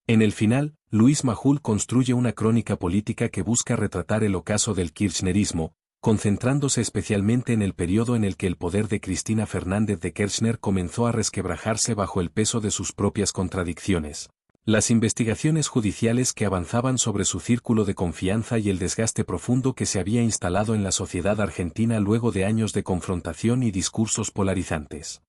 En el final, Luis Majul construye una crónica política que busca retratar el ocaso del kirchnerismo, concentrándose especialmente en el periodo en el que el poder de Cristina Fernández de Kirchner comenzó a resquebrajarse bajo el peso de sus propias contradicciones. Las investigaciones judiciales que avanzaban sobre su círculo de confianza y el desgaste profundo que se había instalado en la sociedad argentina luego de años de confrontación y discursos polarizantes.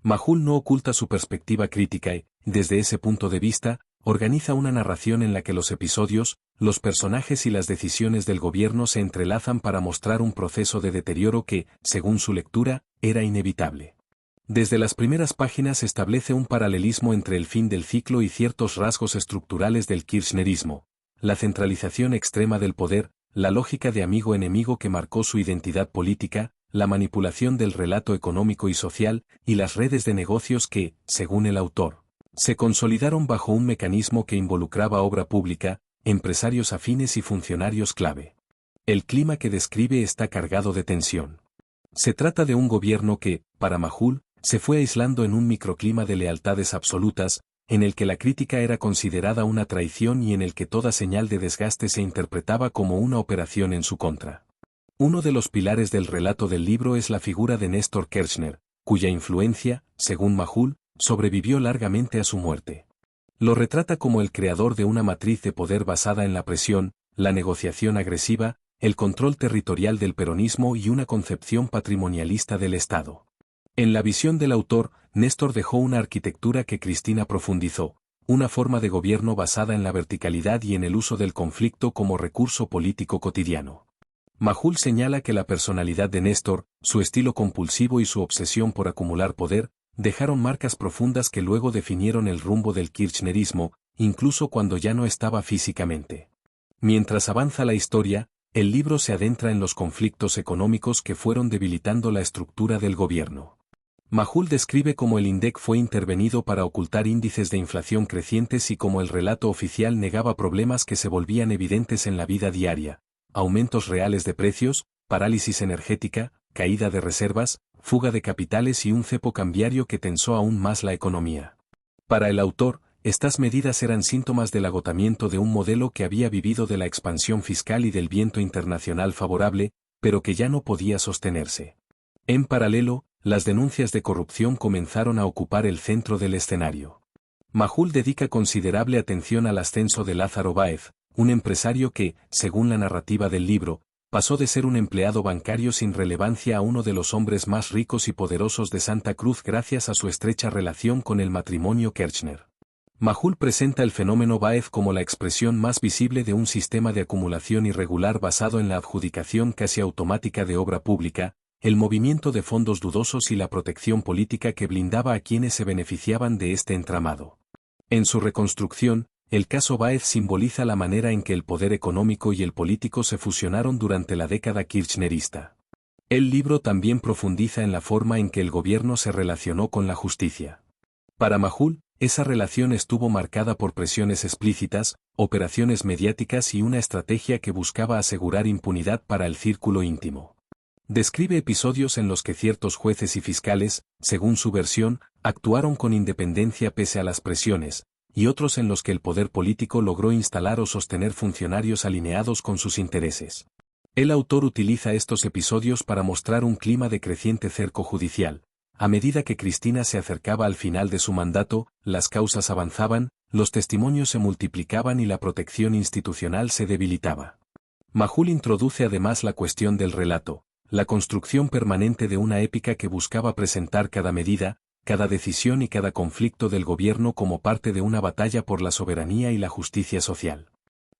Majul no oculta su perspectiva crítica y, desde ese punto de vista, organiza una narración en la que los episodios, los personajes y las decisiones del gobierno se entrelazan para mostrar un proceso de deterioro que, según su lectura, era inevitable. Desde las primeras páginas establece un paralelismo entre el fin del ciclo y ciertos rasgos estructurales del kirchnerismo, la centralización extrema del poder, la lógica de amigo-enemigo que marcó su identidad política, la manipulación del relato económico y social, y las redes de negocios que, según el autor, se consolidaron bajo un mecanismo que involucraba obra pública, empresarios afines y funcionarios clave. El clima que describe está cargado de tensión. Se trata de un gobierno que, para Majul, se fue aislando en un microclima de lealtades absolutas, en el que la crítica era considerada una traición y en el que toda señal de desgaste se interpretaba como una operación en su contra. Uno de los pilares del relato del libro es la figura de Néstor Kirchner, cuya influencia, según Majul, sobrevivió largamente a su muerte. Lo retrata como el creador de una matriz de poder basada en la presión, la negociación agresiva, el control territorial del peronismo y una concepción patrimonialista del Estado. En la visión del autor, Néstor dejó una arquitectura que Cristina profundizó, una forma de gobierno basada en la verticalidad y en el uso del conflicto como recurso político cotidiano. Majul señala que la personalidad de Néstor, su estilo compulsivo y su obsesión por acumular poder, dejaron marcas profundas que luego definieron el rumbo del kirchnerismo, incluso cuando ya no estaba físicamente. Mientras avanza la historia, el libro se adentra en los conflictos económicos que fueron debilitando la estructura del gobierno. Majul describe cómo el INDEC fue intervenido para ocultar índices de inflación crecientes y cómo el relato oficial negaba problemas que se volvían evidentes en la vida diaria: aumentos reales de precios, parálisis energética, caída de reservas, fuga de capitales y un cepo cambiario que tensó aún más la economía. Para el autor, estas medidas eran síntomas del agotamiento de un modelo que había vivido de la expansión fiscal y del viento internacional favorable, pero que ya no podía sostenerse. En paralelo, las denuncias de corrupción comenzaron a ocupar el centro del escenario. Majul dedica considerable atención al ascenso de Lázaro Báez, un empresario que, según la narrativa del libro, pasó de ser un empleado bancario sin relevancia a uno de los hombres más ricos y poderosos de Santa Cruz gracias a su estrecha relación con el matrimonio Kirchner. Majul presenta el fenómeno Báez como la expresión más visible de un sistema de acumulación irregular basado en la adjudicación casi automática de obra pública, el movimiento de fondos dudosos y la protección política que blindaba a quienes se beneficiaban de este entramado. En su reconstrucción, el caso Báez simboliza la manera en que el poder económico y el político se fusionaron durante la década kirchnerista. El libro también profundiza en la forma en que el gobierno se relacionó con la justicia. Para Majul, esa relación estuvo marcada por presiones explícitas, operaciones mediáticas y una estrategia que buscaba asegurar impunidad para el círculo íntimo. Describe episodios en los que ciertos jueces y fiscales, según su versión, actuaron con independencia pese a las presiones, y otros en los que el poder político logró instalar o sostener funcionarios alineados con sus intereses. El autor utiliza estos episodios para mostrar un clima de creciente cerco judicial. A medida que Cristina se acercaba al final de su mandato, las causas avanzaban, los testimonios se multiplicaban y la protección institucional se debilitaba. Majul introduce además la cuestión del relato, la construcción permanente de una épica que buscaba presentar cada medida, cada decisión y cada conflicto del gobierno como parte de una batalla por la soberanía y la justicia social.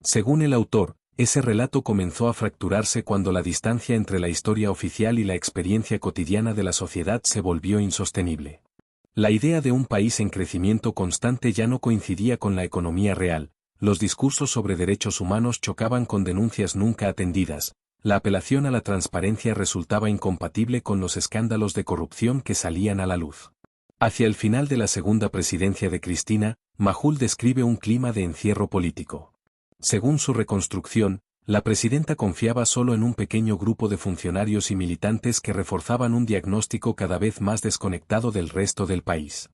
Según el autor, ese relato comenzó a fracturarse cuando la distancia entre la historia oficial y la experiencia cotidiana de la sociedad se volvió insostenible. La idea de un país en crecimiento constante ya no coincidía con la economía real, los discursos sobre derechos humanos chocaban con denuncias nunca atendidas, la apelación a la transparencia resultaba incompatible con los escándalos de corrupción que salían a la luz. Hacia el final de la segunda presidencia de Cristina, Majul describe un clima de encierro político. Según su reconstrucción, la presidenta confiaba solo en un pequeño grupo de funcionarios y militantes que reforzaban un diagnóstico cada vez más desconectado del resto del país.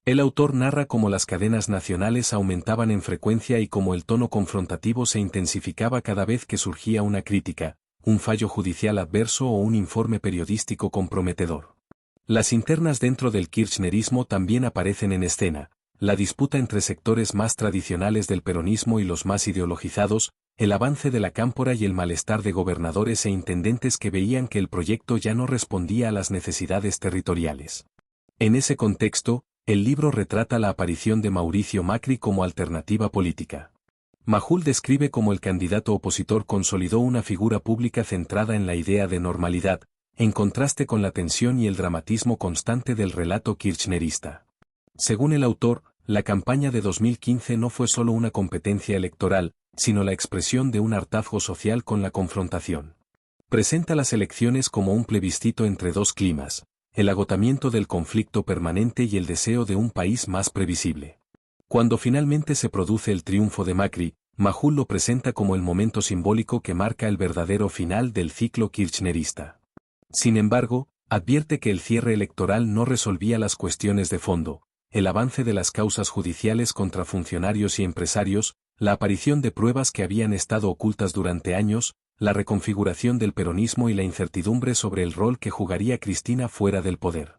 El autor narra cómo las cadenas nacionales aumentaban en frecuencia y cómo el tono confrontativo se intensificaba cada vez que surgía una crítica, un fallo judicial adverso o un informe periodístico comprometedor. Las internas dentro del kirchnerismo también aparecen en escena, la disputa entre sectores más tradicionales del peronismo y los más ideologizados, el avance de la cámpora y el malestar de gobernadores e intendentes que veían que el proyecto ya no respondía a las necesidades territoriales. En ese contexto, el libro retrata la aparición de Mauricio Macri como alternativa política. Majul describe cómo el candidato opositor consolidó una figura pública centrada en la idea de normalidad, en contraste con la tensión y el dramatismo constante del relato kirchnerista. Según el autor, la campaña de 2015 no fue solo una competencia electoral, sino la expresión de un hartazgo social con la confrontación. Presenta las elecciones como un plebiscito entre dos climas, el agotamiento del conflicto permanente y el deseo de un país más previsible. Cuando finalmente se produce el triunfo de Macri, Majul lo presenta como el momento simbólico que marca el verdadero final del ciclo kirchnerista. Sin embargo, advierte que el cierre electoral no resolvía las cuestiones de fondo, el avance de las causas judiciales contra funcionarios y empresarios, la aparición de pruebas que habían estado ocultas durante años, la reconfiguración del peronismo y la incertidumbre sobre el rol que jugaría Cristina fuera del poder.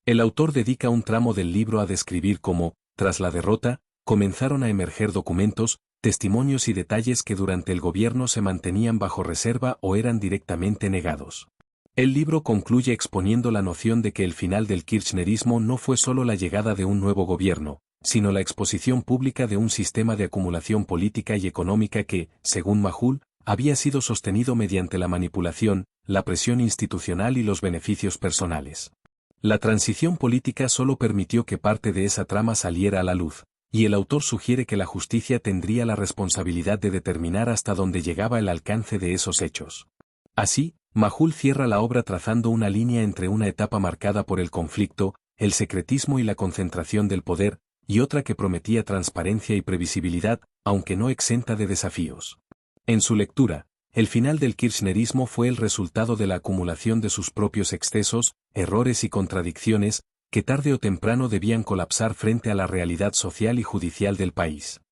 El autor dedica un tramo del libro a describir cómo, tras la derrota, comenzaron a emerger documentos, testimonios y detalles que durante el gobierno se mantenían bajo reserva o eran directamente negados. El libro concluye exponiendo la noción de que el final del kirchnerismo no fue solo la llegada de un nuevo gobierno, sino la exposición pública de un sistema de acumulación política y económica que, según Majul, había sido sostenido mediante la manipulación, la presión institucional y los beneficios personales. La transición política solo permitió que parte de esa trama saliera a la luz, y el autor sugiere que la justicia tendría la responsabilidad de determinar hasta dónde llegaba el alcance de esos hechos. Así, Majul cierra la obra trazando una línea entre una etapa marcada por el conflicto, el secretismo y la concentración del poder, y otra que prometía transparencia y previsibilidad, aunque no exenta de desafíos. En su lectura, el final del kirchnerismo fue el resultado de la acumulación de sus propios excesos, errores y contradicciones, que tarde o temprano debían colapsar frente a la realidad social y judicial del país.